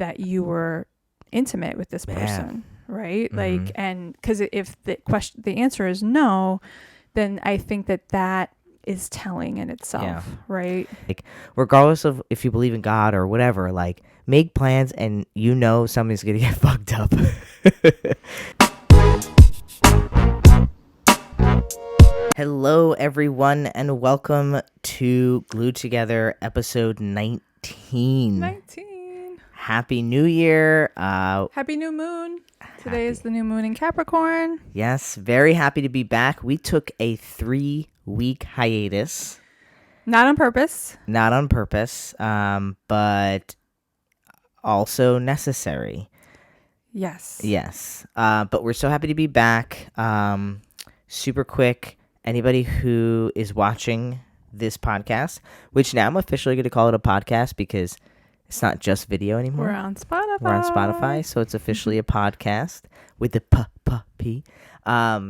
that you were intimate with this person, right? Like, and because if the answer is no, then I think that is telling in itself, right? Like, regardless of if you believe in God or whatever, like, make plans and somebody's gonna get fucked up. Hello, everyone, and welcome to Glued Together, episode 19. Happy New Year. Happy New Moon. Today is the new moon in Capricorn. Yes, very happy to be back. We took a 3-week hiatus. Not on purpose. Not on purpose, but also necessary. Yes. Yes. But we're so happy to be back. Super quick. Anybody who is watching this podcast, which now I'm officially going to call it a podcast because it's not just video anymore. We're on Spotify. So it's officially a podcast with the P. Our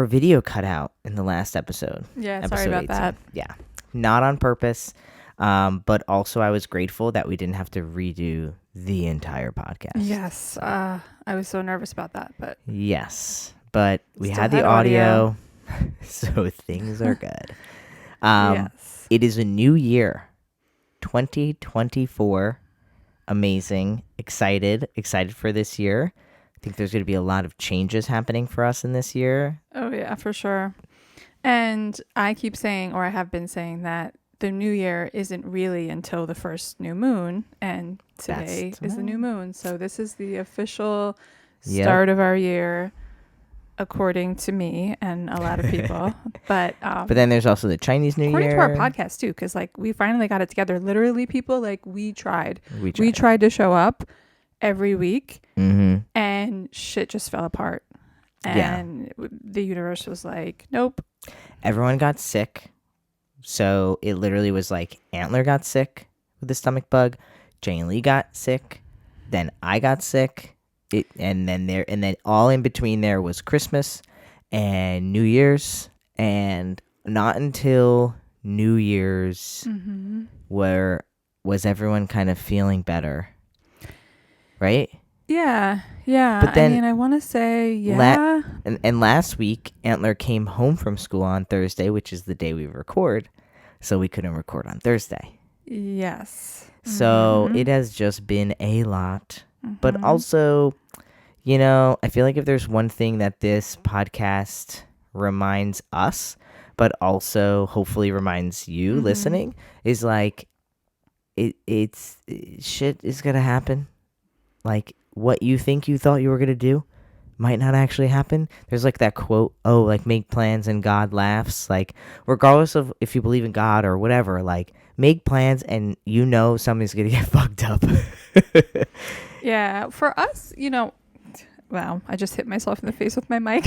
video cut out in the last episode. Yeah, sorry about 18. that. Yeah, not on purpose. But also I was grateful that we didn't have to redo the entire podcast. Yes, I was so nervous about that, but yes, but we still had the audio. So things are good. Yes. It is a new year, 2024. Amazing. Excited for this year. I think there's going to be a lot of changes happening for us in this year. Oh yeah, for sure. And I keep saying, or I have been saying, that the new year isn't really until the first new moon, and today is the new moon. So this is the official start of our year, according to me and a lot of people. But then there's also the Chinese New Year. According to our podcast too, because like we finally got it together. Literally, people, like we tried to show up every week, and shit just fell apart. And the universe was like, nope. Everyone got sick. So it literally was like Antler got sick with the stomach bug, Jane Lee got sick, then I got sick, and then all in between there was Christmas and New Year's, and not until New Year's where was everyone kind of feeling better, right? Yeah. But then, I mean, I want to say, and last week, Antler came home from school on Thursday, which is the day we record, so we couldn't record on Thursday. Yes. So it has just been a lot. But also, I feel like if there's one thing that this podcast reminds us, but also hopefully reminds you listening, is like, it's shit is going to happen. Like, what you think you thought you were going to do might not actually happen. There's like that quote, like, make plans and God laughs. Like, regardless of if you believe in God or whatever, like, make plans and somebody's going to get fucked up. Yeah. For us, wow, I just hit myself in the face with my mic.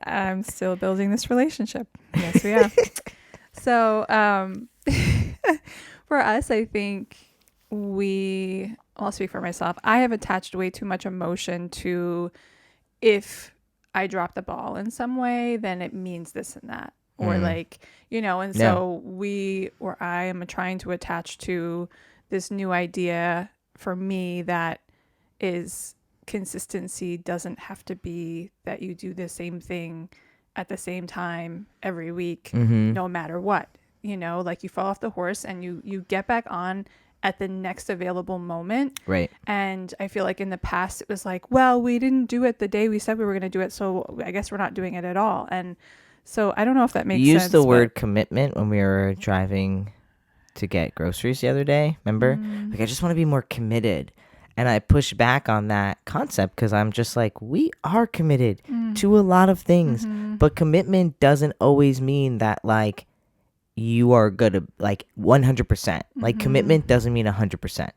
I'm still building this relationship. Yes, we are. So, for us, I think I'll speak for myself. I have attached way too much emotion to, if I drop the ball in some way, then it means this and that. Or like, so I am trying to attach to this new idea for me that is consistency doesn't have to be that you do the same thing at the same time every week, no matter what. Like you fall off the horse and you get back on at the next available moment. Right. And I feel like in the past it was like, well, we didn't do it the day we said we were going to do it, so I guess we're not doing it at all. And so I don't know if that makes sense. You used the word commitment when we were driving to get groceries the other day, remember? Like, I just want to be more committed. And I push back on that concept because I'm just like, we are committed to a lot of things. But commitment doesn't always mean that, like, you are good at, like, 100%. Like, commitment doesn't mean 100%.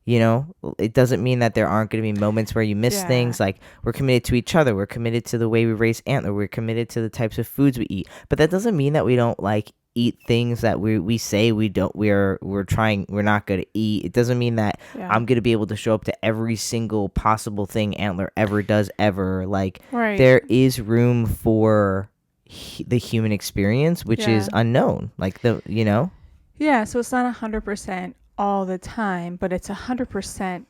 It doesn't mean that there aren't going to be moments where you miss things. Like, we're committed to each other. We're committed to the way we raise Antler. We're committed to the types of foods we eat. But that doesn't mean that we don't, like, eat things that we say we're not going to eat. It doesn't mean that I'm going to be able to show up to every single possible thing Antler ever does ever. Like, there is room for the human experience, which is unknown. Like, Yeah, so it's not 100% all the time, but it's 100%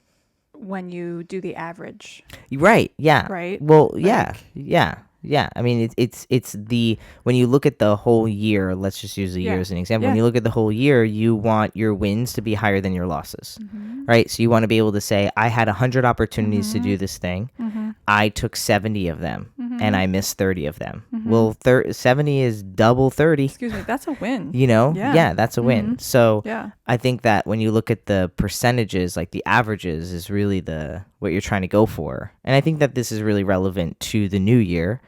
when you do the average, Right. Yeah. right? Well, yeah. Like, Yeah. Yeah. I mean, it's the when you look at the whole year, let's just use the year yeah, as an example. When yeah. you look at the whole year, you want your wins to be higher than your losses. Mm-hmm. Right? So you want to be able to say, I had 100 opportunities to Mm-hmm. do this thing. Mm-hmm. I took 70 of them and Mm-hmm. I missed 30 of them. Mm-hmm. Well, 70 is double 30. Excuse me, that's a win. You know, Yeah. yeah, that's a Mm-hmm. win. So Yeah. I think that when you look at the percentages, like the averages is really the what you're trying to go for. And I think that this is really relevant to the new year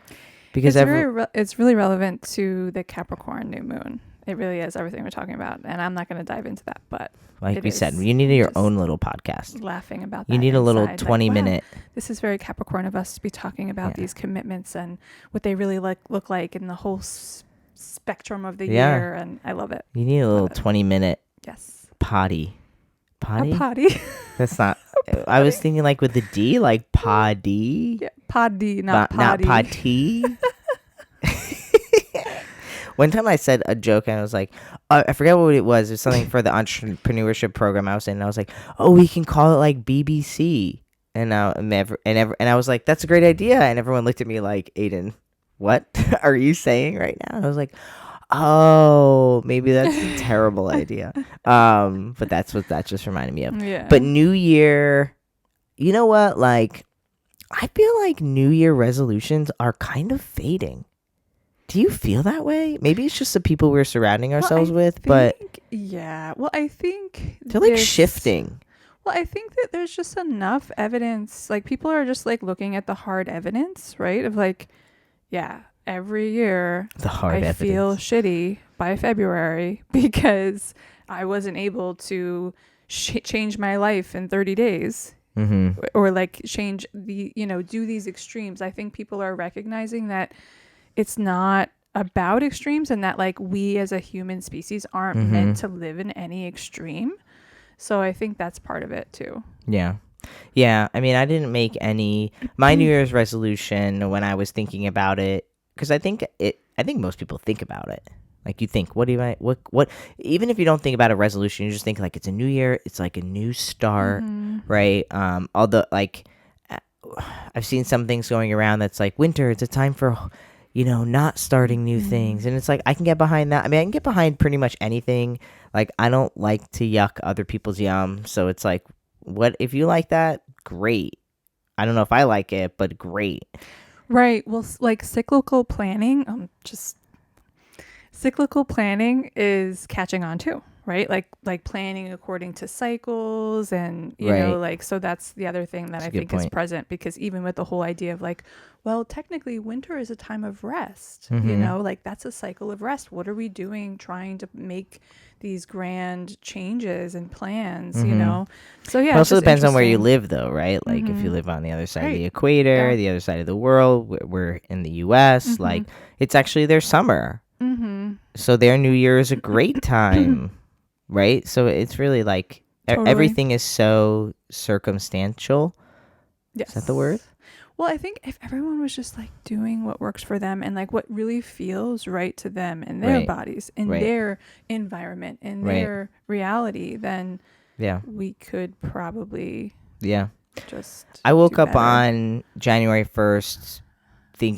because It's really relevant to the Capricorn New Moon. It really is everything we're talking about, and I'm not going to dive into that, but like it we is. said, you need your Just own little podcast. laughing about that. You need a little inside, 20 like, wow, minute. this is very Capricorn of us to be talking about Yeah. these commitments and what they really look like in the whole spectrum of the Yeah. year, and I love it. You need a little Love it. 20-minute Yes. potty. A potty. That's not. I was thinking like with the D, like poddy. Yeah, poddy, not Not potty. potty. One time I said a joke and I was like, I forget what it was. It was something for the entrepreneurship program I was in. And I was like, oh, we can call it like BBC. And I was like, that's a great idea. And everyone looked at me like, Aiden, what are you saying right now? And I was like, oh, maybe that's a terrible idea. But that's what that just reminded me of. Yeah. But New Year, you know what? Like, I feel like New Year resolutions are kind of fading. Do you feel that way? Maybe it's just the people we're surrounding ourselves with, but yeah. Well, I think they're like shifting. Well, I think that there's just enough evidence. Like people are just like looking at the hard evidence, right? Of like, yeah, every year The hard I evidence. feel shitty by February because I wasn't able to change my life in 30 days. Mm-hmm. Or like change do these extremes. I think people are recognizing that it's not about extremes and that like we as a human species aren't Mm-hmm. meant to live in any extreme. So I think that's part of it too. Yeah. Yeah. I mean, I didn't make my New Year's resolution when I was thinking about it, because I think most people think about it. Like you think, what even if you don't think about a resolution, you just think like it's a new year, it's like a new start, right? Although like I've seen some things going around that's like winter, it's a time for not starting new things. And it's like, I can get behind that. I mean, I can get behind pretty much anything. Like, I don't like to yuck other people's yum. So it's like, what if you like that? Great. I don't know if I like it, but great. Right. Well, like cyclical planning, cyclical planning is catching on too, right? Like planning according to cycles and, Right. so that's the other thing that That's a I good think is point. present, because even with the whole idea of like, well, technically winter is a time of rest, Mhm. like that's a cycle of rest. What are we doing trying to make these grand changes and plans, Mhm. So yeah, It it's also just depends on where you interesting. live, though, right? Like, if you Mhm. live on the other side of Right. the equator, Yeah. the other side of the world, we're in the U.S., like, it's actually their summer. Mm-hmm. So their New Year is a great time, right? So it's really like Totally. everything is so circumstantial. Yes. Is that the word? Well, I think if everyone was just like doing what works for them and like what really feels right to them in their Right. bodies, in Right. their environment, in Right. their reality, then Yeah. we could probably Yeah. just I woke do up better. on January 1st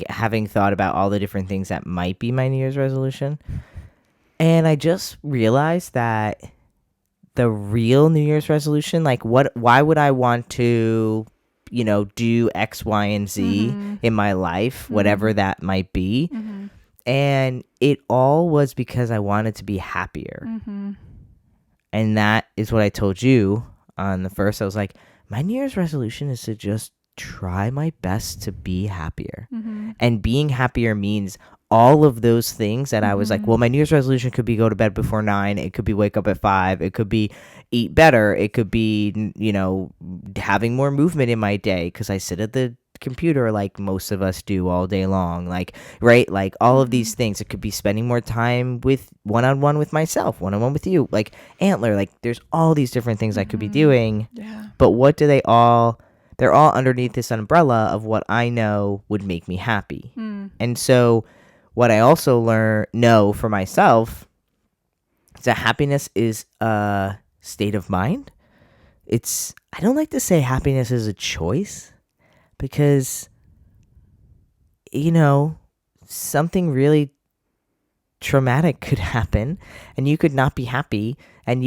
having thought about all the different things that might be my New Year's resolution. And I just realized that the real New Year's resolution, like why would I want to, do X, Y, and Z in my life, whatever that might be. Mm-hmm. And it all was because I wanted to be happier. Mm-hmm. And that is what I told you on the first. I was like, my New Year's resolution is to just try my best to be happier. Mm-hmm. And being happier means all of those things that I was like, well, my New Year's resolution could be go to bed before 9. It could be wake up at 5. It could be eat better. It could be, having more movement in my day because I sit at the computer like most of us do all day long. Like, right? Like all of these things. It could be spending more time with one-on-one with myself, one-on-one with you. Like Antler, like there's all these different things I could be doing. Yeah. But what do they're all underneath this umbrella of what I know would make me happy. And so what I also know for myself is that happiness is state of mind. I don't like to say happiness is a choice because, something really traumatic could happen and you could not be happy, and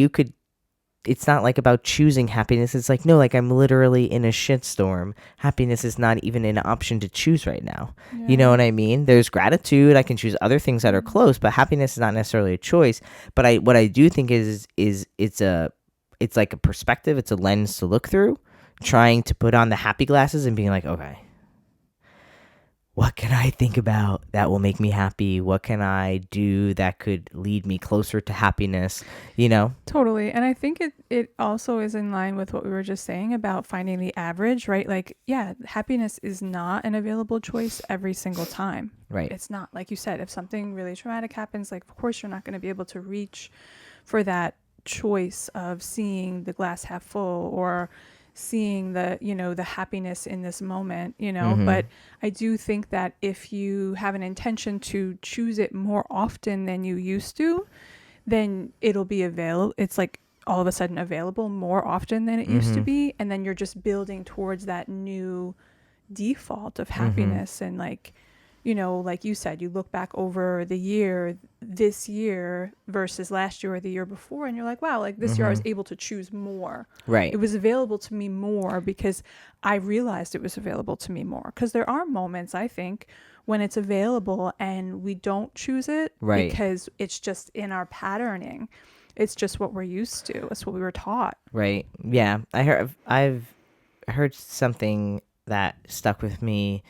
it's not like about choosing happiness. It's like, no, like I'm literally in a shitstorm. Happiness is not even an option to choose right now. Yeah. You know what I mean? There's gratitude. I can choose other things that are close, but happiness is not necessarily a choice. But what I do think is it's like a perspective. It's a lens to look through, trying to put on the happy glasses and being like, okay, what can I think about that will make me happy? What can I do that could lead me closer to happiness? Totally. And I think it also is in line with what we were just saying about finding the average, right? Like, yeah, happiness is not an available choice every single time. Right. It's not. Like you said, if something really traumatic happens, like, of course, you're not going to be able to reach for that choice of seeing the glass half full or seeing the happiness in this moment, but I do think that if you have an intention to choose it more often than you used to, then it'll be available. It's like all of a sudden available more often than it used to be. And then you're just building towards that new default of happiness. And like you said, you look back over the year, this year versus last year or the year before, and you're like, wow, like this year I was able to choose more. Right. It was available to me more because I realized it was available to me more. Because there are moments, I think, when it's available and we don't choose it because it's just in our patterning. It's just what we're used to. It's what we were taught. Right. Yeah. I've heard something that stuck with me.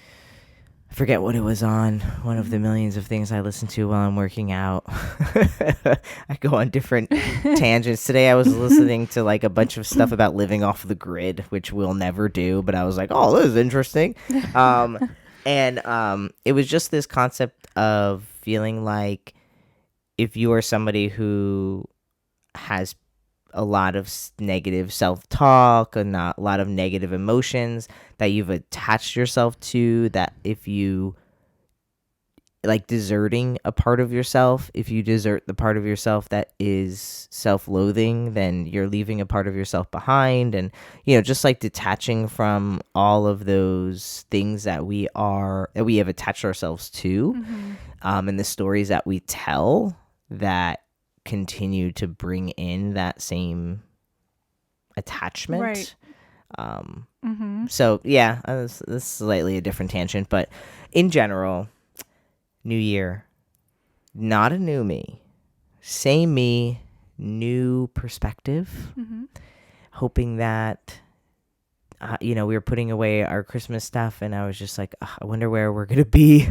I forget what it was on, one of the millions of things I listen to while I'm working out. I go on different tangents. Today I was listening to like a bunch of stuff about living off the grid, which we'll never do, but I was like, oh, this is interesting. And it was just this concept of feeling like if you are somebody who has a lot of negative self-talk and a lot of negative emotions that you've attached yourself to, that if you like deserting a part of yourself, if you desert the part of yourself that is self-loathing, then you're leaving a part of yourself behind. And just like detaching from all of those things that we have attached ourselves to, and the stories that we tell that continue to bring in that same attachment. Right. So yeah, this is slightly a different tangent, but in general, new year, not a new me, same me, new perspective. Hoping that we were putting away our Christmas stuff, and I was just like, I wonder where we're gonna be.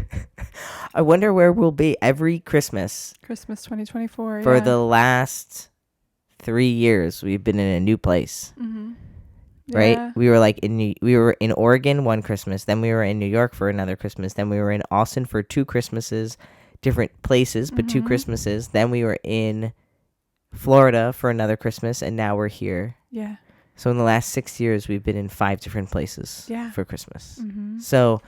I wonder where we'll be every Christmas 2024 for the last 3 years. We've been in a new place. Right? Yeah. We were in Oregon one Christmas, then we were in New York for another Christmas, then we were in Austin for 2 Christmases, different places, but 2 Christmases. Then we were in Florida for another Christmas, and now we're here. Yeah. So in the last 6 years, we've been in 5 different places for Christmas. So,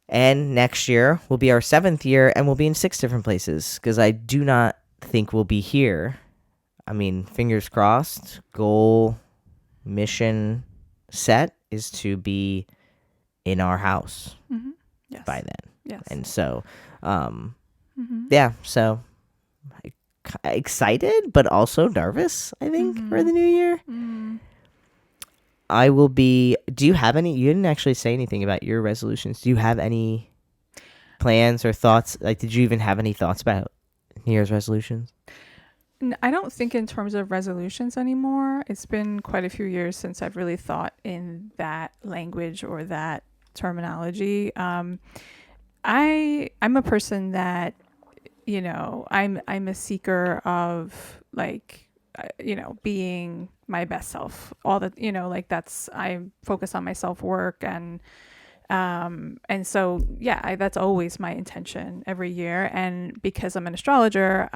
and next year will be our 7th year, and we'll be in 6 different places, because I do not think we'll be here. I mean, fingers crossed, goal, mission set is to be in our house Yes. by then. Yes. And so, yeah, so excited, but also nervous, I think, for the new year. I will be, do you have any, you didn't actually say anything about your resolutions. Do you have any plans or thoughts? Like, did you even have any thoughts about New Year's resolutions? I don't think in terms of resolutions anymore. It's been quite a few years since I've really thought in that language or that terminology. I'm a person that, I'm a seeker of like, being my best self. All the, I focus on my self-work and so yeah, that's always my intention every year. And because I'm an astrologer,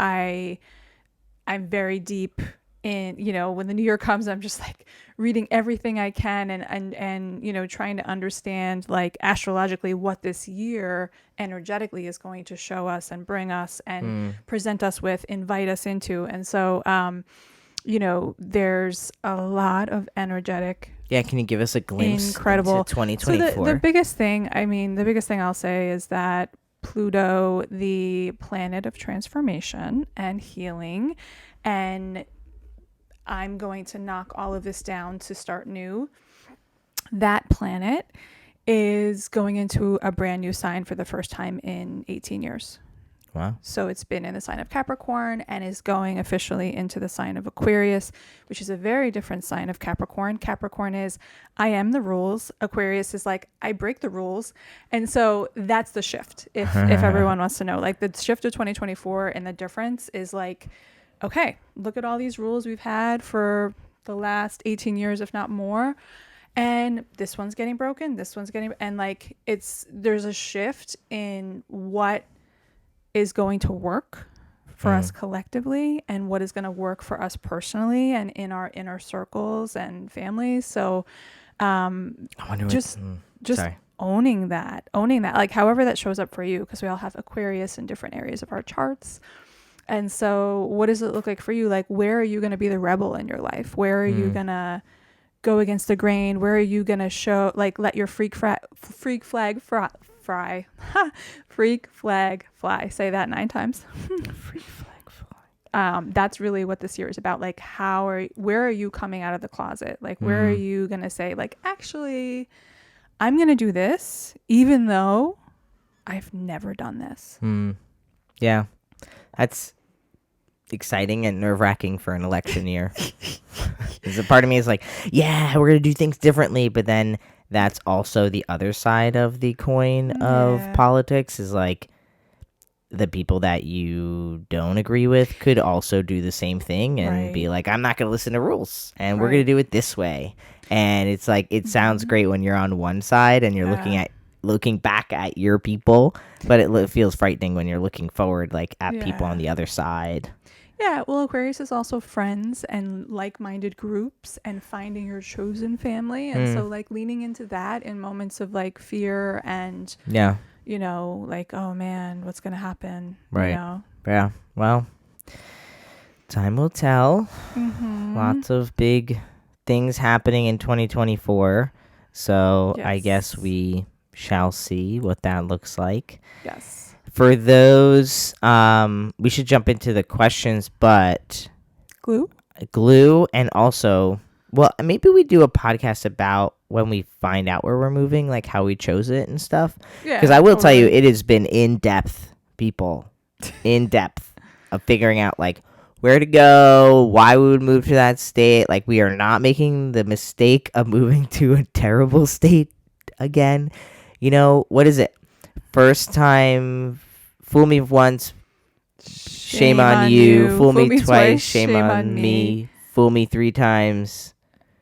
I'm very deep in, when the new year comes, I'm just like reading everything I can and trying to understand like astrologically what this year energetically is going to show us and bring us and present us with, invite us into. And so there's a lot of energetic, Yeah, can you give us a glimpse incredible into So 2024? the biggest thing, I'll say is that Pluto, the planet of transformation and healing, and I'm going to knock all of this down to start new. That planet is going into a brand new sign for the first time in 18 years. Wow. So it's been in the sign of Capricorn and is going officially into the sign of Aquarius, which is a very different sign of Capricorn. Capricorn is, I am the rules. Aquarius is like, I break the rules. And so that's the shift. If everyone wants to know, like the shift of 2024 and the difference is like, okay, look at all these rules we've had for the last 18 years, if not more. And this one's getting broken. And like, there's a shift in what is going to work for us collectively and what is going to work for us personally and in our inner circles and families. So I wonder just sorry. owning that, like however that shows up for you, because we all have Aquarius in different areas of our charts. And so what does it look like for you? Like, where are you going to be the rebel in your life? Where are you going to go against the grain? Where are you going to show, like, let your freak flag fly. Freak flag fly. Say that 9 times. Freak flag fly. That's really what this year is about. Like, where are you coming out of the closet? Like, where are you going to say, like, actually, I'm going to do this, even though I've never done this. Yeah. That's exciting and nerve-wracking for an election year. Because a part of me is like, yeah, we're going to do things differently, but then that's also the other side of the coin of politics, is like the people that you don't agree with could also do the same thing and be like, I'm not going to listen to rules and we're going to do it this way. And it's like, it sounds great when you're on one side and you're looking back at your people, but it feels frightening when you're looking forward, like at people on the other side. Yeah, well, Aquarius is also friends and like-minded groups and finding your chosen family. And so, like, leaning into that in moments of, like, fear and, like, oh, man, what's going to happen? Right. You know? Yeah. Well, time will tell. Lots of big things happening in 2024. So I guess we shall see what that looks like. Yes. For those, we should jump into the questions, but glue, and also, well, maybe we do a podcast about when we find out where we're moving, like how we chose it and stuff. Because I will tell you, it has been in depth of figuring out like where to go, why we would move to that state. Like, we are not making the mistake of moving to a terrible state again. You know, what is it? First time, fool me once, shame on you. Fool me twice, shame on me. Fool me 3 times,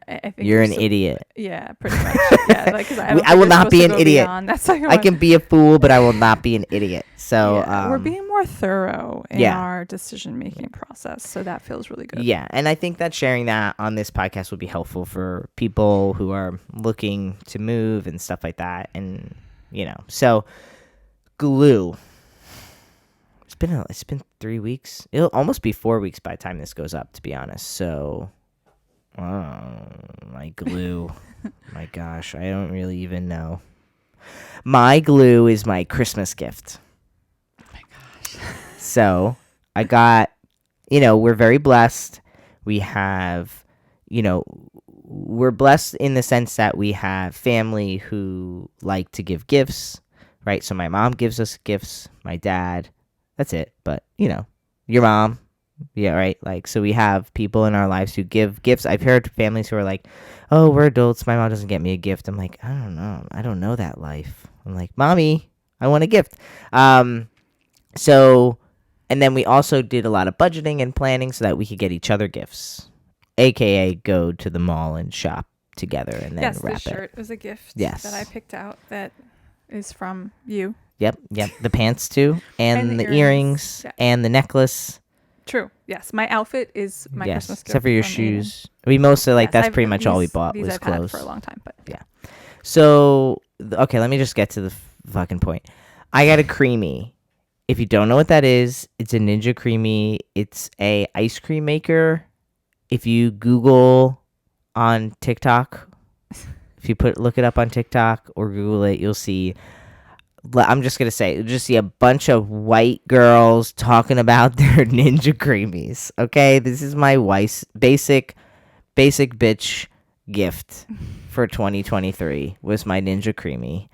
I think you're an idiot. Yeah, pretty much. Yeah, like, 'cause I will not be an idiot. I can be a fool, but I will not be an idiot. So we're being more thorough in our decision-making process, so that feels really good. Yeah, and I think that sharing that on this podcast would be helpful for people who are looking to move and stuff like that. And, so glue. It's been 3 weeks. It'll almost be 4 weeks by the time this goes up, to be honest. So, my glue. My gosh, I don't really even know. My glue is my Christmas gift. Oh my gosh. So, I got, we're very blessed. We have, we're blessed in the sense that we have family who like to give gifts, right? So my mom gives us gifts, my dad. That's it. But, your mom. Yeah, right? Like, so we have people in our lives who give gifts. I've heard families who are like, oh, we're adults. My mom doesn't get me a gift. I'm like, I don't know. I don't know that life. I'm like, Mommy, I want a gift. So, and then we also did a lot of budgeting and planning so that we could get each other gifts, AKA go to the mall and shop together and then wrap it. Yes, the shirt was a gift that I picked out that is from you. Yep. The pants too, and the earrings and the necklace. True. Yes, my outfit is my Christmas gift. Except for your shoes. We mostly that's pretty much all we bought was clothes. For a long time, but yeah. So okay, let me just get to the fucking point. I got a creamy. If you don't know what that is, it's a Ninja Creamy. It's a ice cream maker if you Google on TikTok, if you look it up on TikTok or Google it, you'll see. I'm just gonna say, you'll just see a bunch of white girls talking about their Ninja Creamies. Okay, this is my wife's basic bitch gift for 2023 was my Ninja Creamy.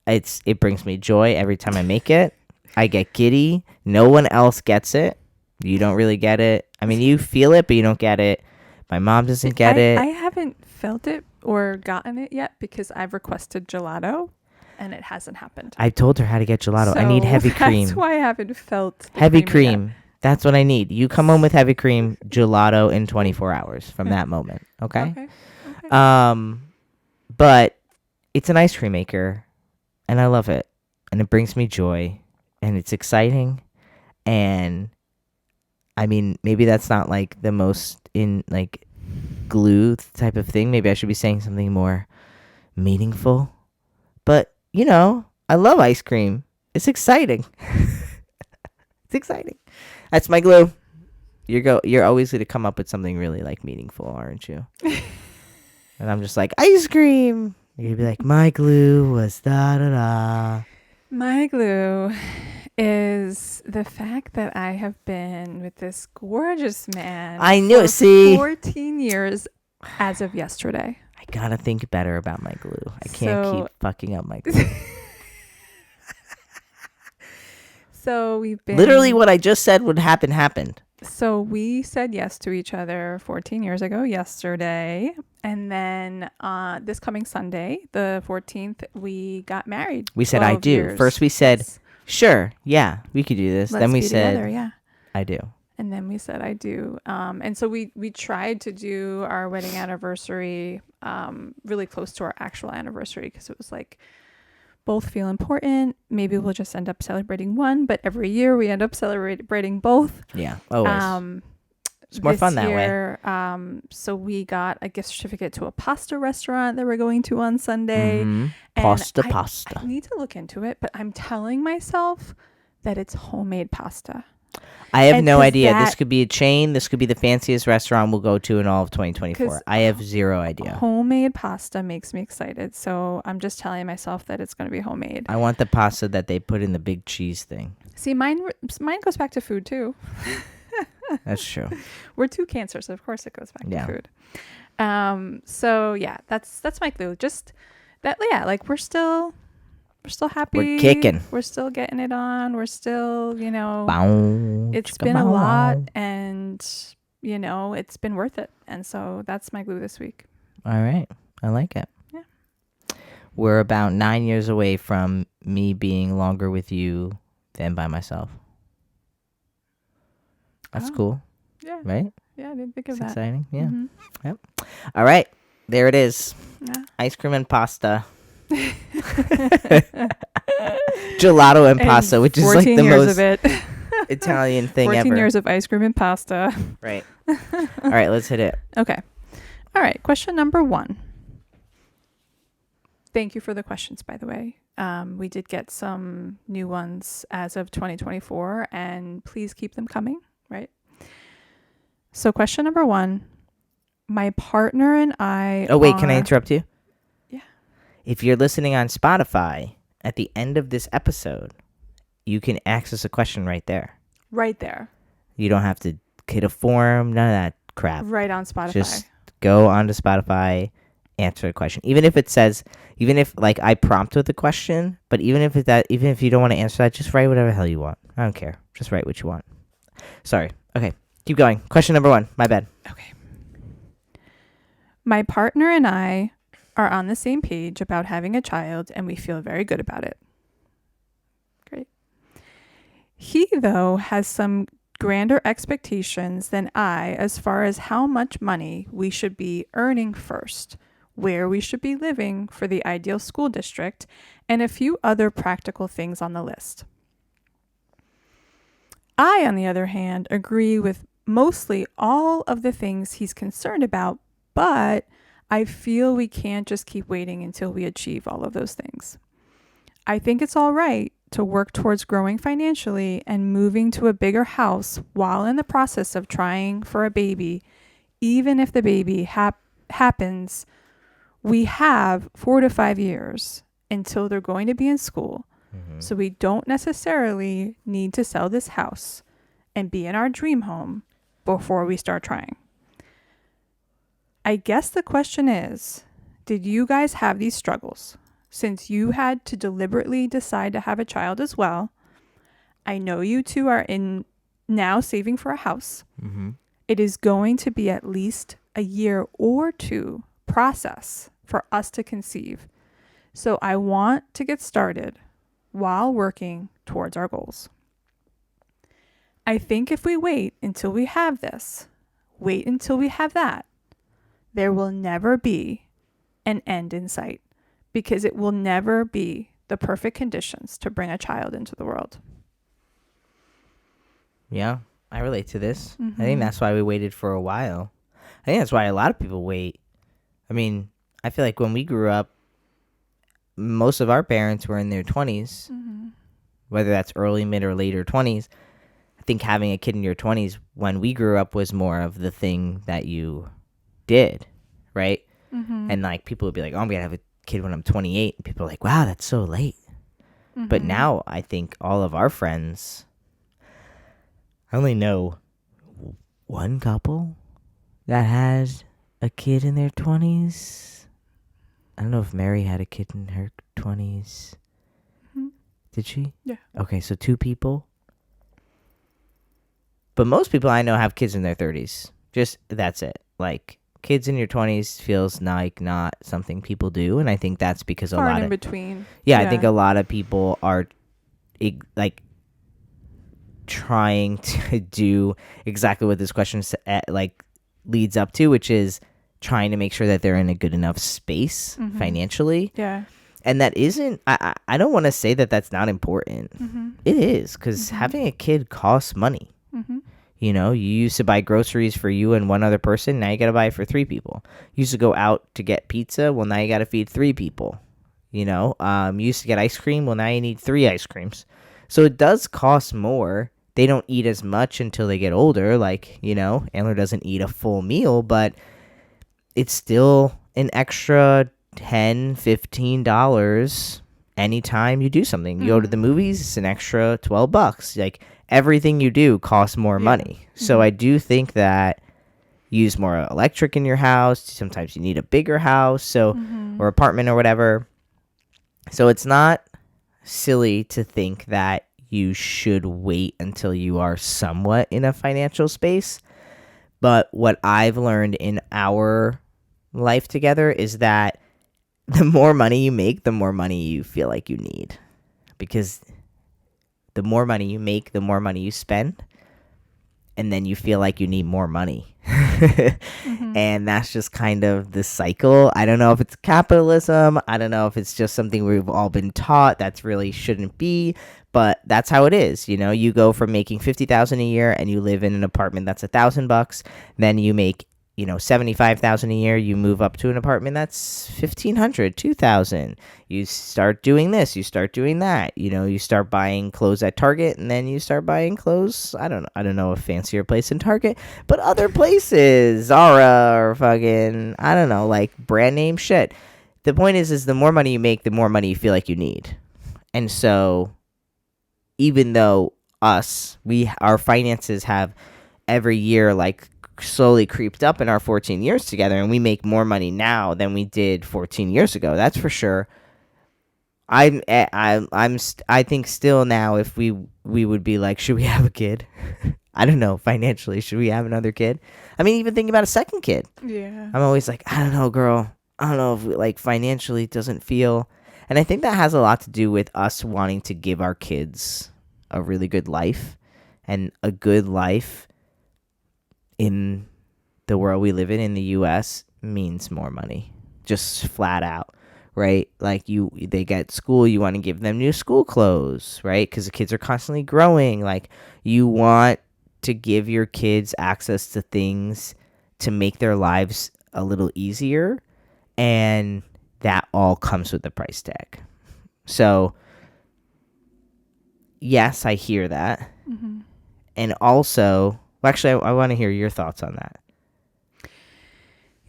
It brings me joy every time I make it. I get giddy. No one else gets it. You don't really get it. I mean, you feel it, but you don't get it. My mom doesn't get it. I haven't felt it or gotten it yet because I've requested gelato and it hasn't happened. I told her how to get gelato. I need heavy cream. That's why I haven't felt heavy cream. That's what I need. You come home with heavy cream, gelato in 24 hours from that moment. Okay? But it's an ice cream maker, and I love it, and it brings me joy, and it's exciting, and I mean, maybe that's not like the most in like glue type of thing. Maybe I should be saying something more meaningful. But you know, I love ice cream. It's exciting. It's exciting. That's my glue. You're always going to come up with something really like meaningful, aren't you? And I'm just like, ice cream. You're going to be like, my glue was da da da. My glue is the fact that I have been with this gorgeous man. I knew for it. See, 14 years as of yesterday. I gotta think better about my glue. I can't keep fucking up my glue. So we've been literally what I just said would happen happened. So we said yes to each other 14 years ago yesterday, and then this coming Sunday, the 14th, we got married. We said I do. Years. First we said, sure, yeah, we could do this. Then we said, together, yeah. I do. And then we said, I do. And so we tried to do our wedding anniversary really close to our actual anniversary because it was like both feel important. Maybe we'll just end up celebrating one, but every year we end up celebrating both. Yeah, always. It's more fun that way. So we got a gift certificate to a pasta restaurant that we're going to on Sunday. Mm-hmm. And Pasta. I need to look into it, but I'm telling myself that it's homemade pasta. I have no idea. This could be a chain. This could be the fanciest restaurant we'll go to in all of 2024. I have zero idea. Homemade pasta makes me excited. So I'm just telling myself that it's going to be homemade. I want the pasta that they put in the big cheese thing. See, mine goes back to food too. That's true. We're two cancers, so of course it goes back to food. So yeah, that's my clue. Just that, yeah, like we're still happy. We're kicking. We're still getting it on. We're still, it's been a lot, and it's been worth it. And so that's my glue this week. All right, I like it. Yeah. We're about 9 years away from me being longer with you than by myself. That's cool. Yeah. Right? Yeah, I didn't think of it's that. Exciting. Yeah. Mm-hmm. Yep. All right. There it is. Yeah. Ice cream and pasta. Gelato and pasta, which is like the most Italian thing 14 ever. 14 years of ice cream and pasta. Right. All right, let's hit it. Okay. All right. Question number 1. Thank you for the questions, by the way. We did get some new ones as of 2024, and please keep them coming, right? So question number 1, my partner and I Oh, wait, can I interrupt you? Yeah. If you're listening on Spotify, at the end of this episode, you can access a question right there. Right there. You don't have to get a form, none of that crap. Right on Spotify. Just go onto Spotify, answer a question. Even if like I prompt with a question, but even if you don't want to answer that, just write whatever the hell you want. I don't care. Just write what you want. Sorry. Okay. Keep going. Question number 1. My bad. Okay. My partner and I are on the same page about having a child, and we feel very good about it. Great. He, though, has some grander expectations than I as far as how much money we should be earning first, where we should be living for the ideal school district, and a few other practical things on the list. I, on the other hand, agree with mostly all of the things he's concerned about, but I feel we can't just keep waiting until we achieve all of those things. I think it's all right to work towards growing financially and moving to a bigger house while in the process of trying for a baby, even if the baby happens, we have 4 to 5 years until they're going to be in school. Mm-hmm. So we don't necessarily need to sell this house and be in our dream home before we start trying. I guess the question is, did you guys have these struggles? Since you had to deliberately decide to have a child as well, I know you two are in now saving for a house. Mm-hmm. It is going to be at least a year or two process for us to conceive. So I want to get started while working towards our goals. I think if we wait until we have this, wait until we have that, there will never be an end in sight because it will never be the perfect conditions to bring a child into the world. Yeah, I relate to this. Mm-hmm. I think that's why we waited for a while. I think that's why a lot of people wait. I mean, I feel like when we grew up, most of our parents were in their 20s, whether that's early, mid, or later 20s. I think having a kid in your 20s when we grew up was more of the thing that you did, right? Mm-hmm. And like people would be like, oh, I'm going to have a kid when I'm 28. And people are like, wow, that's so late. Mm-hmm. But now I think all of our friends, I only know one couple that has a kid in their 20s. I don't know if Mary had a kid in her 20s. Mm-hmm. Did she? Yeah. Okay, so 2 people. But most people I know have kids in their 30s. Just that's it. Like kids in your 20s feels like not something people do, and I think that's because Far a lot in of between. yeah, I think a lot of people are like trying to do exactly what this question like leads up to, which is trying to make sure that they're in a good enough space financially. Yeah. And that isn't, I don't want to say that that's not important. It is, because having a kid costs money. You know, you used to buy groceries for you and one other person. Now you got to buy it for 3 people. You used to go out to get pizza. Well, now you got to feed 3 people. You know, you used to get ice cream. Well, now you need 3 ice creams. So it does cost more. They don't eat as much until they get older. Like, you know, Andler doesn't eat a full meal, but it's still an extra $10, $15 anytime you do something. You go to the movies, it's an extra $12. Like everything you do costs more money. So I do think that use more electric in your house. Sometimes you need a bigger house, so or apartment or whatever. So it's not silly to think that you should wait until you are somewhat in a financial space. But what I've learned in our life together is that the more money you make, the more money you feel like you need. Because the more money you make, the more money you spend. And then you feel like you need more money. And that's just kind of the cycle. I don't know if it's capitalism. I don't know if it's just something we've all been taught that's really shouldn't be. But that's how it is. You know, you go from making $50,000 a year and you live in an apartment that's $1,000. Then you make, you know, $75,000 a year. You move up to an apartment that's $1,500, $2,000. You start doing this. You start doing that. You know, you start buying clothes at Target, and then you start buying clothes. I don't know a fancier place in Target, but other places, Zara or fucking, I don't know, like brand name shit. The point is the more money you make, the more money you feel like you need. And so, even though our finances have every year like slowly creeped up in our 14 years together, and we make more money now than we did 14 years ago. That's for sure. I think still now, if we would be like, should we have a kid? I don't know, financially, should we have another kid? I mean, even thinking about a second kid. Yeah. I'm always like, I don't know, girl. I don't know if like financially it doesn't feel. And I think that has a lot to do with us wanting to give our kids a really good life, and a good life in the world we live in the US, means more money, just flat out, right? Like they get school, you want to give them new school clothes, right? Because the kids are constantly growing. Like you want to give your kids access to things to make their lives a little easier, and that all comes with the price tag. So yes, I hear that. And also, well, actually, I want to hear your thoughts on that.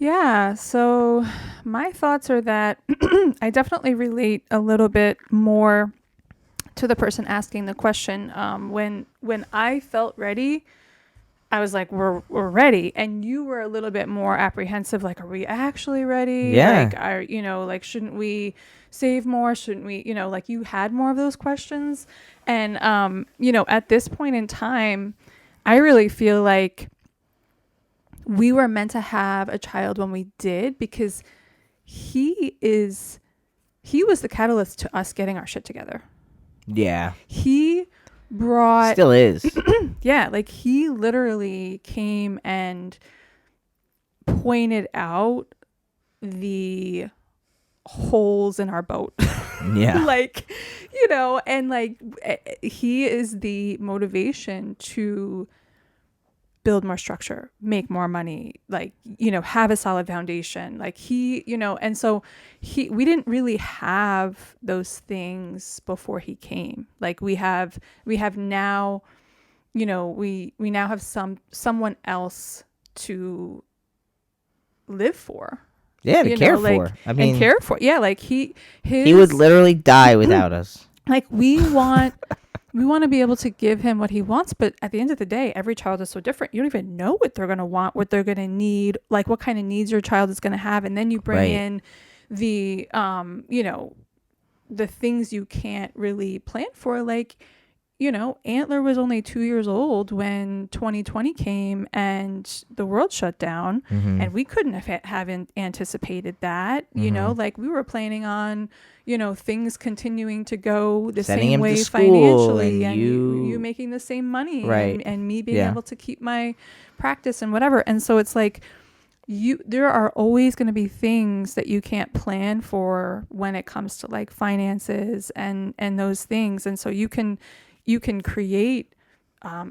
Yeah, so my thoughts are that I definitely relate a little bit more to the person asking the question. When I felt ready, I was like, we're ready. And you were a little bit more apprehensive, like, are we actually ready? Yeah. Like, like, shouldn't we save more? Shouldn't we, like you had more of those questions. And, at this point in time, I really feel like we were meant to have a child when we did, because he was the catalyst to us getting our shit together. Yeah. He brought, Still is. yeah, like he literally came and pointed out the holes in our boat. Yeah. Like, and like he is the motivation to build more structure, make more money, like, have a solid foundation. Like he, and so we didn't really have those things before he came. Like we have now, we now have someone else to live for. Yeah, to care for. I mean, and care for. Yeah, like he would literally die without us. Like we want to be able to give him what he wants, but at the end of the day, every child is so different. You don't even know what they're going to want, what they're going to need, like what kind of needs your child is going to have. And then you bring in the, the things you can't really plan for. Like, Antler was only 2 years old when 2020 came and the world shut down, and we couldn't have anticipated that. Like we were planning on, things continuing to go the Sending same him way to school financially, and you making the same money, right, and me being able to keep my practice and whatever. And so it's like there are always going to be things that you can't plan for when it comes to like finances and those things. And so you can create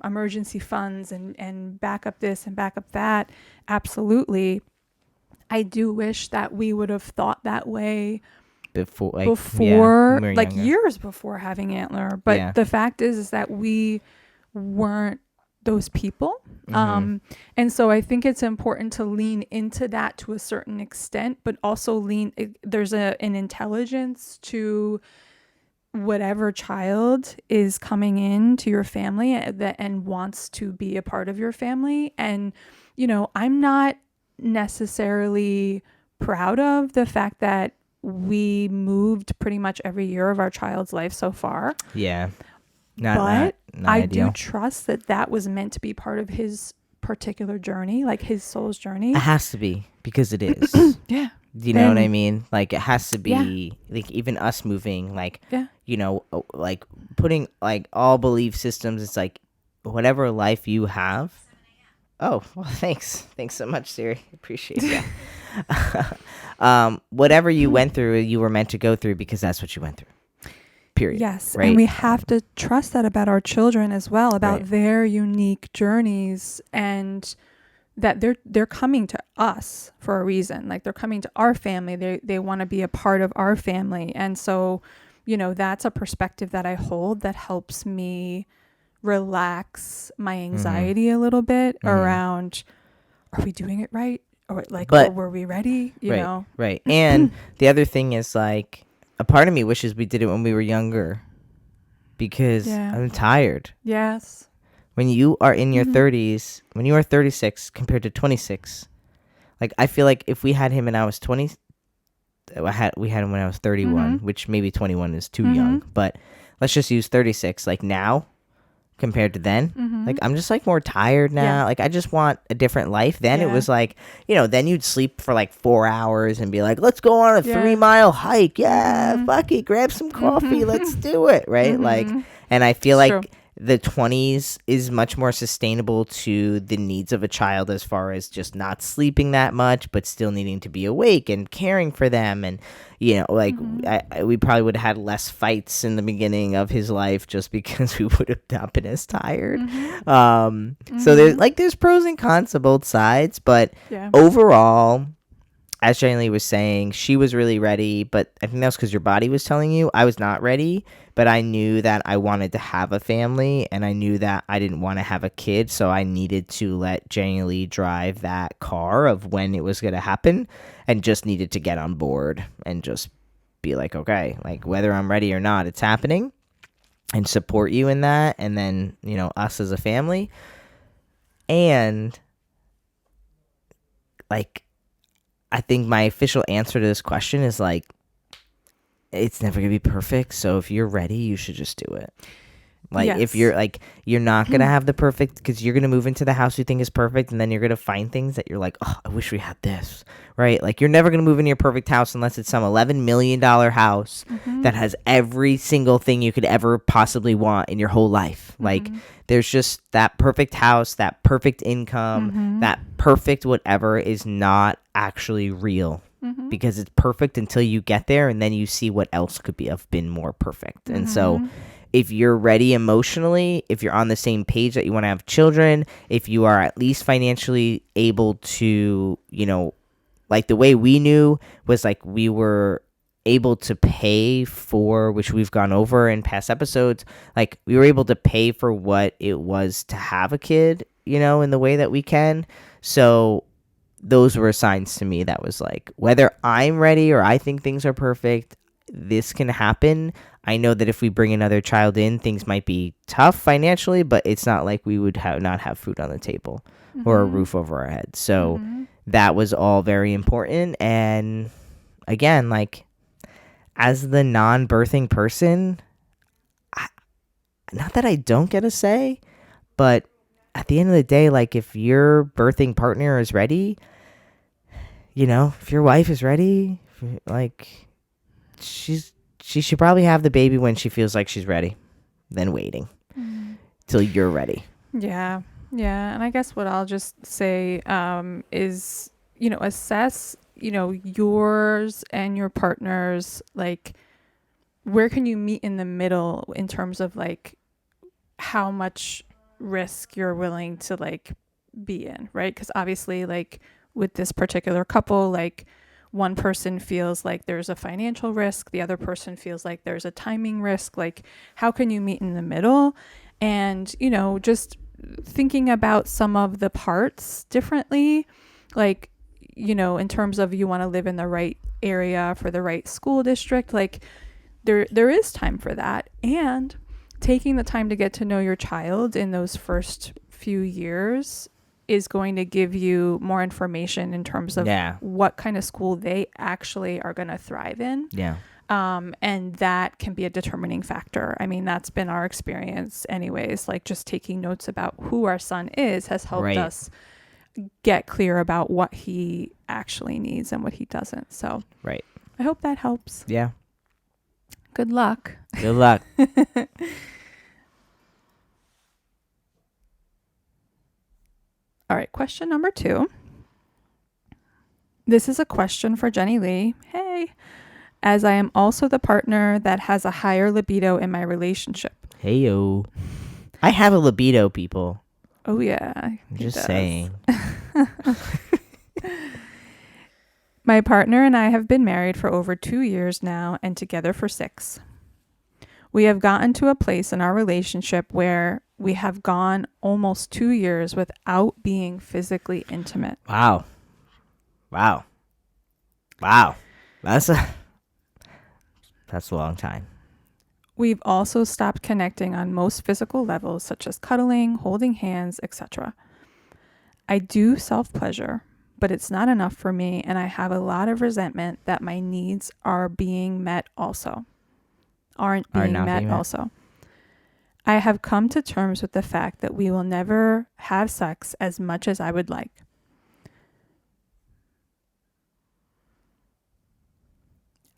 emergency funds and back up this and back up that. Absolutely. I do wish that we would have thought that way before like years before having Antler. But the fact is that we weren't those people. And so I think it's important to lean into that to a certain extent, but also there's an intelligence to whatever child is coming into your family and wants to be a part of your family. And, I'm not necessarily proud of the fact that we moved pretty much every year of our child's life so far. Yeah. Not I ideal. do trust that was meant to be part of his particular journey, like his soul's journey. It has to be, because it is. Yeah. You know what I mean? Like it has to be, like even us moving, like, like putting like all belief systems. It's like whatever life you have. Oh, well, thanks so much, Siri. Appreciate that. Whatever you went through, you were meant to go through, because that's what you went through. Period. Yes, right? And we have to trust that about our children as well, about their unique journeys, and that they're coming to us for a reason. Like they're coming to our family. They want to be a part of our family. And so, that's a perspective that I hold that helps me relax my anxiety a little bit around, are we doing it right? Or like, were we ready? You know? Right. And the other thing is, like, a part of me wishes we did it when we were younger, because I'm tired. Yes. When you are in your 30s, when you are 36 compared to 26, like I feel like if we had him and I was 20, we had him when I was 31, which maybe 21 is too young, but let's just use 36. Like now, compared to then, like I'm just like more tired now. Like I just want a different life. Then it was like, then you'd sleep for like 4 hours and be like, let's go on a 3-mile hike. Yeah, fuck it, grab some coffee, let's do it, right? Like, and I feel like the 20s is much more sustainable to the needs of a child, as far as just not sleeping that much, but still needing to be awake and caring for them. And, like we probably would have had less fights in the beginning of his life, just because we would have not been as tired. So there's pros and cons to both sides, but overall, as Jenny Lee was saying, she was really ready, but I think that was because your body was telling you. I was not ready, but I knew that I wanted to have a family, and I knew that I didn't want to have a kid, so I needed to let Jenny Lee drive that car of when it was going to happen, and just needed to get on board and just be like, okay, like whether I'm ready or not, it's happening, and support you in that, and then, you know, us as a family. And like, I think my official answer to this question is like, it's never gonna be perfect. So if you're ready, you should just do it. Like, Yes. if you're like, you're not gonna have the perfect, because you're gonna move into the house you think is perfect, and then you're gonna find things that you're like, oh, I wish we had this, right? Like, you're never gonna move into your perfect house unless it's some $11 million house that has every single thing you could ever possibly want in your whole life. Like, there's just that perfect house, that perfect income, that perfect whatever is not actually real. Because it's perfect until you get there, and then you see what else could have been more perfect. And so if you're ready emotionally, if you're on the same page that you want to have children, if you are at least financially able to, you know, like the way we knew was like we were able to pay for, which we've gone over in past episodes, like we were able to pay for what it was to have a kid, you know, in the way that we can. So those were signs to me that was like, whether I'm ready or I think things are perfect, this can happen. I know that if we bring another child in, things might be tough financially, but it's not like we would not have food on the table or a roof over our heads. So that was all very important. And again, like, as the non-birthing person, not that I don't get a say, but at the end of the day, like, if your birthing partner is ready, you know, if your wife is ready, like, she should probably have the baby when she feels like she's ready, than waiting till you're ready. Yeah. And I guess what I'll just say is, you know, assess, you know, yours and your partner's, like, where can you meet in the middle in terms of like how much risk you're willing to like be in, right? Because obviously, like with this particular couple, like one person feels like there's a financial risk, the other person feels like there's a timing risk. Like, how can you meet in the middle? And, you know, just thinking about some of the parts differently, like, you know, in terms of you want to live in the right area for the right school district, like there is time for that. And taking the time to get to know your child in those first few years is going to give you more information in terms of what kind of school they actually are going to thrive in. Yeah. And that can be a determining factor. I mean, that's been our experience anyways. Like, just taking notes about who our son is has helped us get clear about what he actually needs and what he doesn't. So I hope that helps. Yeah. Good luck. Good luck. All right, question number 2. This is a question for Jenny Lee. Hey, as I am also the partner that has a higher libido in my relationship. Hey, yo. I have a libido, people. Oh, yeah. I'm just saying. My partner and I have been married for over 2 years now and together for 6. We have gotten to a place in our relationship where we have gone almost 2 years without being physically intimate. Wow. That's a long time. We've also stopped connecting on most physical levels, such as cuddling, holding hands, etc. I do self-pleasure, but it's not enough for me, and I have a lot of resentment that my needs aren't being met also. I have come to terms with the fact that we will never have sex as much as I would like.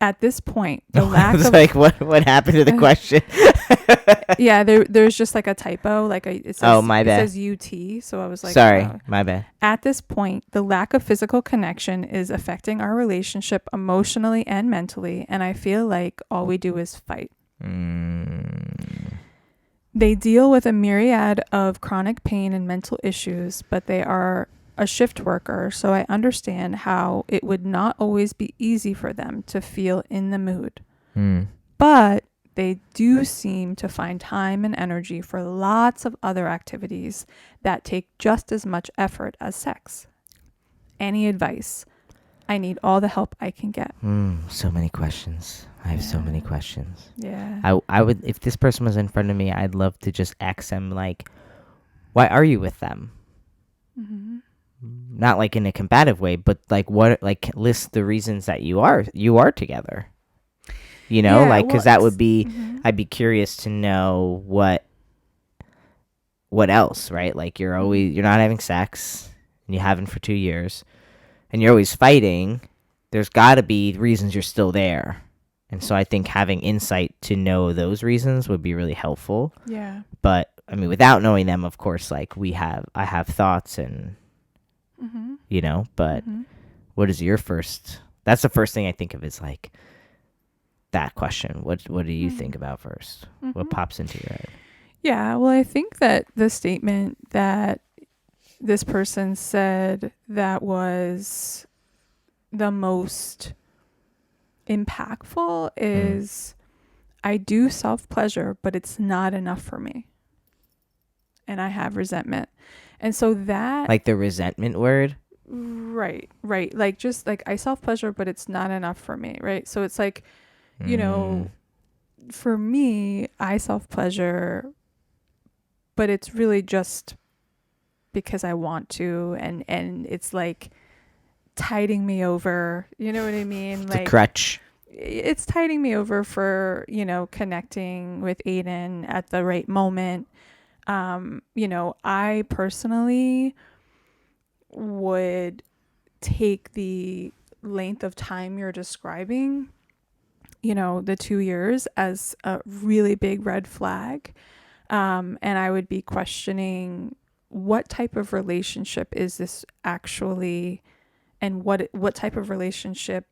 At this point, the lack of like what happened to the question? Yeah, there's just like a typo, like it says, my bad. It says UT, so I was like, sorry, my bad. At this point, the lack of physical connection is affecting our relationship emotionally and mentally, and I feel like all we do is fight. They deal with a myriad of chronic pain and mental issues, but they are a shift worker, so I understand how it would not always be easy for them to feel in the mood. But they do seem to find time and energy for lots of other activities that take just as much effort as sex. Any advice? I need all the help I can get. So many questions. I have so many questions. Yeah. I would, if this person was in front of me, I'd love to just ask them, like, why are you with them? Not like in a combative way, but like what, like list the reasons that you are together. You know, Yeah, like, because well, that would be, I'd be curious to know what else, right? Like you're not having sex, and you haven't for 2 years, and you're always fighting. There's got to be reasons you're still there. And so I think having insight to know those reasons would be really helpful. Yeah. But I mean, without knowing them, of course, like I have thoughts and, you know, but what is your first, that's the first thing I think of is like that question. What do you think about first? What pops into your head? Yeah. Well, I think that the statement that this person said that was the most impactful is I do self-pleasure, but it's not enough for me. And I have resentment. And so that, like the resentment word. right. Like just like I self-pleasure, but it's not enough for me. Right. So it's like, you know, for me, I self-pleasure, but it's really just because I want to. And it's like tiding me over. You know what I mean? It's like a crutch. It's tiding me over for, you know, connecting with Aiden at the right moment. You know, I personally would take the length of time you're describing, you know, the 2 years, as a really big red flag. And I would be questioning what type of relationship is this actually, and what type of relationship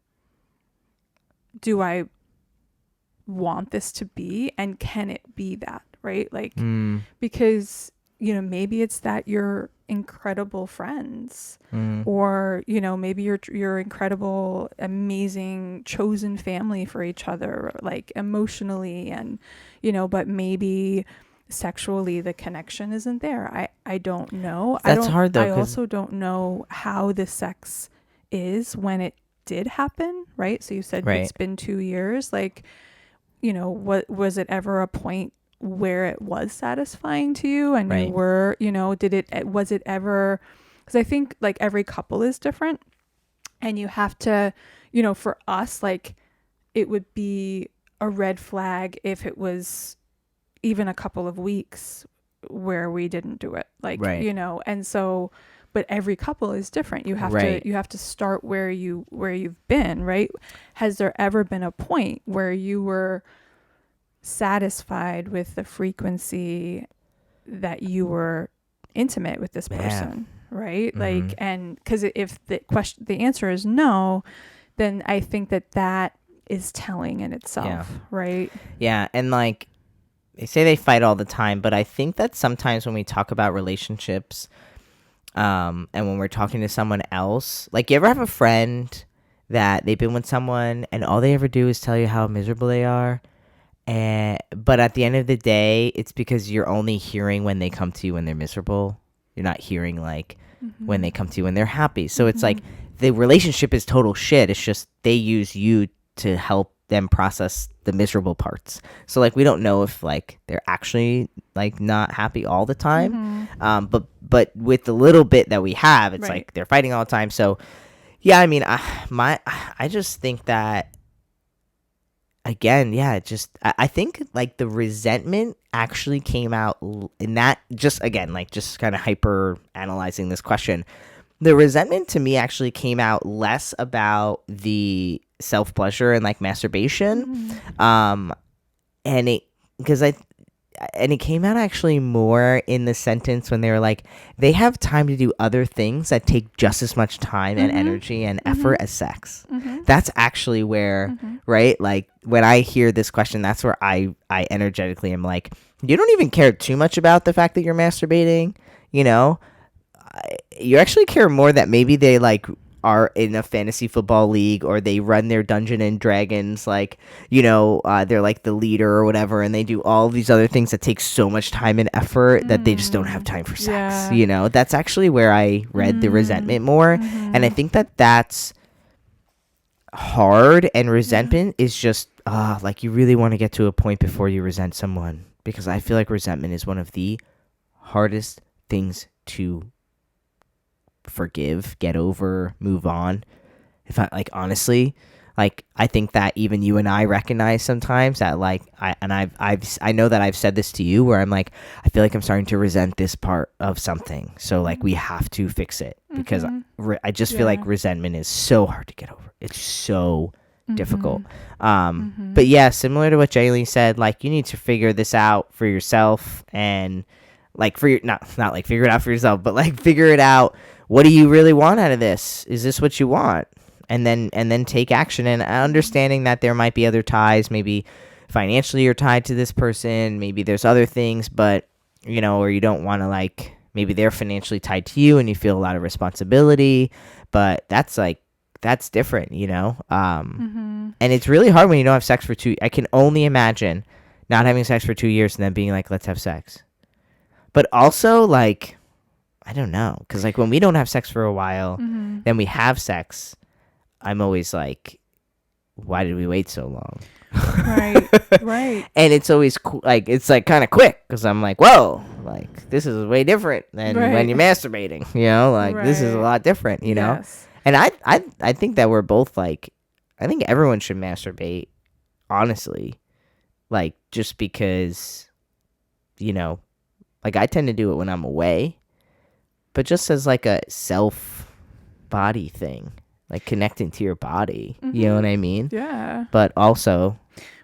do I want this to be, and can it be that, right? Like, because, you know, maybe it's that you're incredible friends, or, you know, maybe you're incredible, amazing, chosen family for each other, like emotionally, and, you know, but maybe sexually the connection isn't there. I don't know. That's hard though. I also don't know how the sex is when it did happen, right? So you said it's been 2 years. Like, you know, what was it ever a point where it was satisfying to you, and you were, you know, was it ever, because I think like every couple is different, and you have to, you know, for us, like it would be a red flag if it was even a couple of weeks where we didn't do it, like, you know. And so, but every couple is different. You have to start where you've been, right? Has there ever been a point where you were satisfied with the frequency that you were intimate with this person, right? Like, and because if the answer is no, then I think that is telling in itself, right? Yeah, and like they say they fight all the time, but I think that sometimes when we talk about relationships, and when we're talking to someone else, like, you ever have a friend that they've been with someone and all they ever do is tell you how miserable they are, but at the end of the day, it's because you're only hearing when they come to you when they're miserable. You're not hearing like when they come to you when they're happy. So it's like the relationship is total shit. It's just they use you to help them process the miserable parts. So like we don't know if like they're actually like not happy all the time. But with the little bit that we have, it's like they're fighting all the time. So yeah, I mean, I just think that, again, I think like the resentment actually came out in that, just again, like just kind of hyper analyzing this question. The resentment to me actually came out less about the self-pleasure and like masturbation. And it came out actually more in the sentence when they were like, they have time to do other things that take just as much time and energy and effort as sex. That's actually where, right? Like when I hear this question, that's where I energetically am like, you don't even care too much about the fact that you're masturbating, you know? you actually care more that maybe they like are in a fantasy football league, or they run their Dungeon and Dragons, like, they're like the leader or whatever, and they do all these other things that take so much time and effort that they just don't have time for sex. Yeah. That's actually where I read the resentment more. And I think that that's hard, and resentment is just like, you really want to get to a point before you resent someone, because I feel like resentment is one of the hardest things to forgive, get over, move on. If I like, honestly, like, I think that even you and I recognize sometimes that, like, I know that I've said this to you, where I'm like, I feel like I'm starting to resent this part of something, so like we have to fix it, because I just feel like resentment is so hard to get over. It's so difficult. But yeah, similar to what Jaylene said, like, you need to figure this out for yourself, and like, for your not like figure it out for yourself, but like, figure it out. What do you really want out of this? Is this what you want? And then take action, and understanding that there might be other ties. Maybe financially you're tied to this person. Maybe there's other things, but or you don't want to, like, maybe they're financially tied to you and you feel a lot of responsibility. But that's different, And it's really hard when you don't have sex for I can only imagine not having sex for 2 years and then being like, let's have sex. But also, like, I don't know, because like, when we don't have sex for a while, then we have sex, I'm always like, why did we wait so long? Right. And it's always like, it's like kind of quick, because I'm like, whoa, like, this is way different than when you're masturbating, like, this is a lot different, Yes. And I think that we're both like, I think everyone should masturbate, honestly, like, just because, like, I tend to do it when I'm away, but just as like a self body thing, like connecting to your body, you know what I mean? Yeah. But also,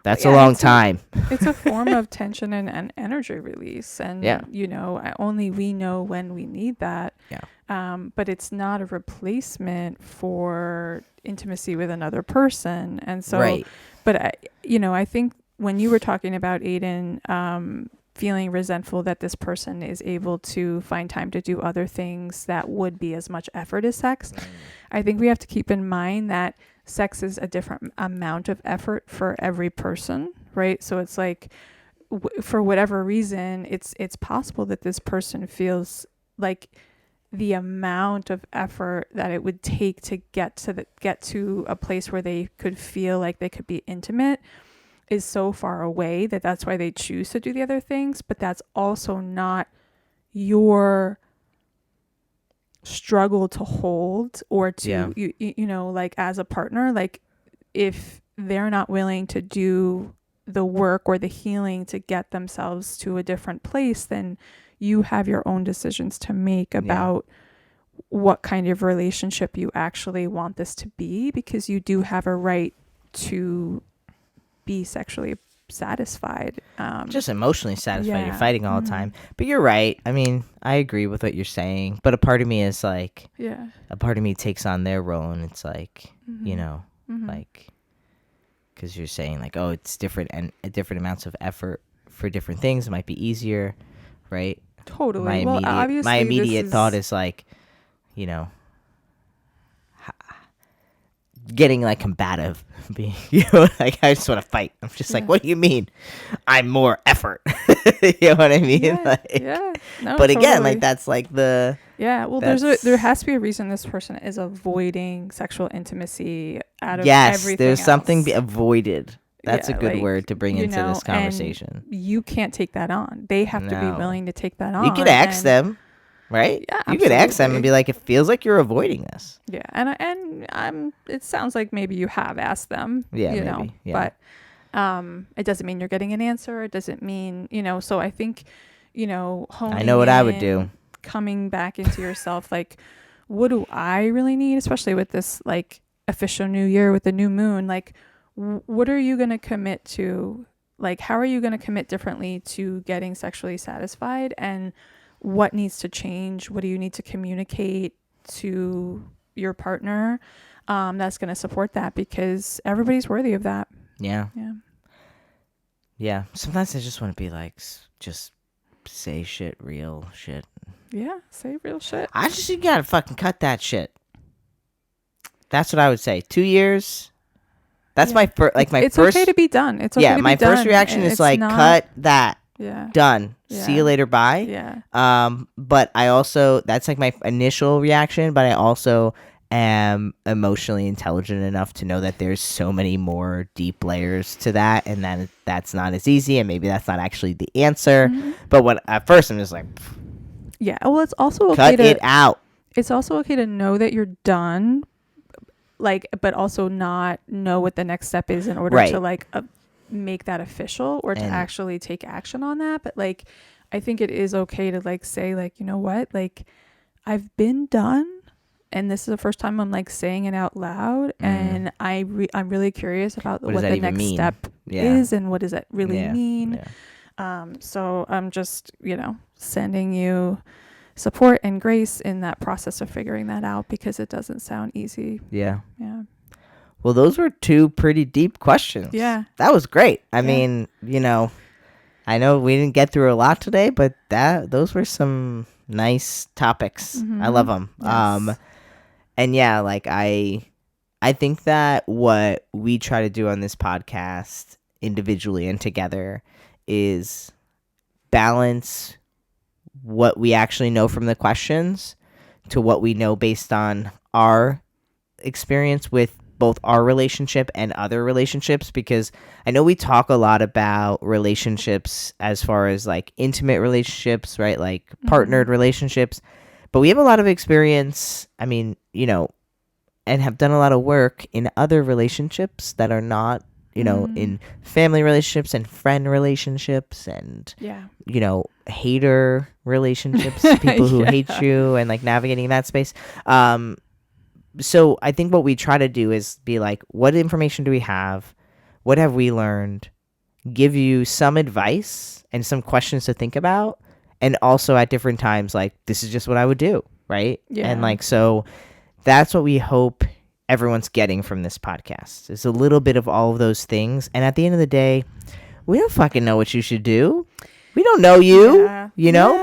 that's a long time. It's a form of tension and energy release, and only we know when we need that. Yeah. But it's not a replacement for intimacy with another person, and so. Right. But I think when you were talking about Aiden, feeling resentful that this person is able to find time to do other things that would be as much effort as sex, I think we have to keep in mind that sex is a different amount of effort for every person, right? So it's like, for whatever reason, it's possible that this person feels like the amount of effort that it would take to get to a place where they could feel like they could be intimate is so far away that's why they choose to do the other things. But that's also not your struggle to hold, or to like, as a partner, like, if they're not willing to do the work or the healing to get themselves to a different place, then you have your own decisions to make about what kind of relationship you actually want this to be, because you do have a right to be sexually satisfied, just emotionally satisfied. You're fighting all the time. But you're right. I mean, I agree with what you're saying, but a part of me is like, a part of me takes on their role, and it's like, like, because you're saying like, oh, it's different, and different amounts of effort for different things. It might be easier, right? Totally. My immediate thought is like, getting like combative, being, like, I just want to fight. I'm just like, what do you mean? I'm more effort. You know what I mean? No, but again, like, that's like the well, there has to be a reason this person is avoiding sexual intimacy out of everything there's else. Something avoided. That's a good word to bring into this conversation. You can't take that on. They have to be willing to take that on. You could ask them, right? Yeah, you could ask them and be like, it feels like you're avoiding this. Yeah, and it sounds like maybe you have asked them. Yeah, but it doesn't mean you're getting an answer. It doesn't mean, so I think, I know what I would do. Coming back into yourself, like, what do I really need, especially with this, like, official new year with the new moon? Like, what are you going to commit to? Like, how are you going to commit differently to getting sexually satisfied? And what needs to change? What do you need to communicate to your partner that's going to support that? Because everybody's worthy of that. Yeah. Sometimes I just want to be like, just say real shit, Yeah, say real shit. I just you gotta fucking cut that shit. That's what I would say. 2 years. That's my first. Like my It's first. okay to be done. It's okay to be done. My first reaction is It's like, not, cut that. Yeah. Done. See you Yeah. later. Bye. Yeah. But I also that's like my initial reaction. But I also am emotionally intelligent enough to know that there's so many more deep layers to that, and that that's not as easy, and maybe that's not actually the answer. Mhm. But when at first I'm just like, Yeah. Well, it's also okay cut to it out. It's also okay to know that you're done, like, but also not know what the next step is in order Right. to like make that official or to And- actually take action on that. But like, I think it is okay to like say like, you know what, like I've been done, and this is the first time I'm like saying it out loud, and I'm really curious about What what does that the even next mean? step Yeah. is, and what does it really Yeah. mean. Yeah. So I'm just, sending you support and grace in that process of figuring that out, because it doesn't sound easy. Yeah. Yeah. Well, those were 2 pretty deep questions. Yeah. That was great. I Yeah. mean, I know we didn't get through a lot today, but those were some nice topics. I love them. Yes. And yeah, like I think that what we try to do on this podcast individually and together is balance what we actually know from the questions to what we know based on our experience with both our relationship and other relationships, because I know we talk a lot about relationships as far as like intimate relationships, right? Like partnered relationships, but we have a lot of experience, I mean, and have done a lot of work in other relationships that are not, in family relationships and friend relationships and, Yeah. hater relationships, people who hate you, and like navigating that space. So I think what we try to do is be like, what information do we have? What have we learned? Give you some advice and some questions to think about. And also at different times, like, this is just what I would do, right? Yeah. And like, so that's what we hope everyone's getting from this podcast, is a little bit of all of those things. And at the end of the day, we don't fucking know what you should do. We don't know you, Yeah.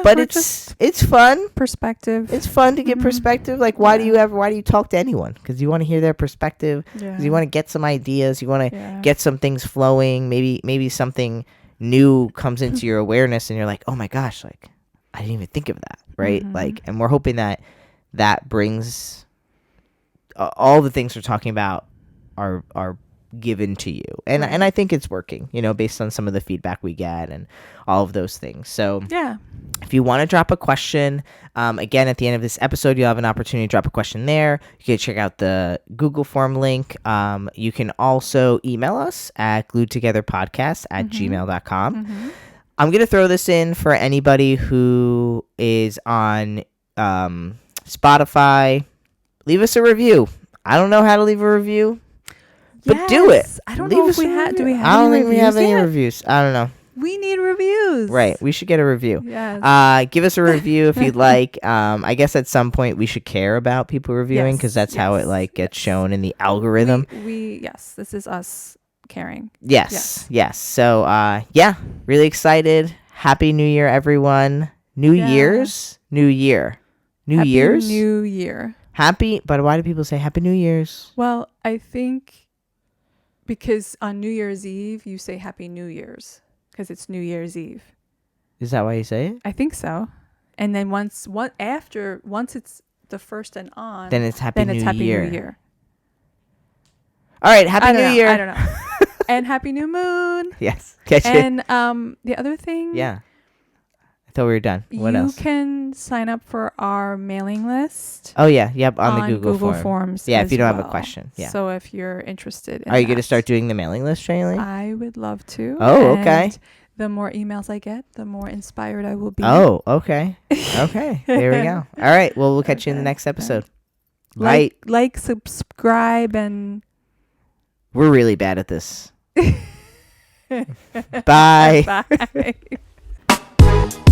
but we're it's fun. Perspective. It's fun to get perspective. Like, why do you talk to anyone? Because you want to hear their perspective. Because you want to get some ideas. You want to get some things flowing. Maybe something new comes into your awareness, and you're like, oh my gosh, like I didn't even think of that, right? Like, and we're hoping that brings all the things we're talking about are given to you, and I think it's working, based on some of the feedback we get and all of those things. So Yeah. if you want to drop a question, again, at the end of this episode, you'll have an opportunity to drop a question there. You can check out the Google form link. You can also email us at gluedtogetherpodcast@gmail.com. I'm going to throw this in for anybody who is on Spotify. Leave us a review. I don't know how to leave a review, but do it. I don't Leave know us if we a had. Do we review. have? I don't any think we have reviews any yet? reviews. I don't know. We need reviews. Right. We should get a review. Yes. Give us a review if you'd like. I guess at some point we should care about people reviewing, because that's how it like gets shown in the algorithm. Yes, this is us caring. Yes. So, really excited. Happy New Year, everyone. New Year's. New Year. Happy Year's. New Year. Happy, but why do people say Happy New Year's? Well, I think because on New Year's Eve you say Happy New Year's because it's New Year's Eve. Is that why you say it? I think so. And then once it's the first and on, Then it's Happy New Year. New Year. All right, Happy New Year. I don't know. And Happy New Moon. Yes. Catch it. And the other thing. Yeah. I thought we were done. What else? You can sign up for our mailing list. Oh yeah, yep, on the Google Forms. Yeah, if you don't have well. a question. Yeah. So if you're interested in Are you going to start doing the mailing list, Shailene? I would love to. Oh, okay. And the more emails I get, the more inspired I will be. Oh, okay. Okay. There we go. All right. Well, we'll catch you in the next episode. Bye. Like, subscribe, and We're really bad at this. Bye. Bye.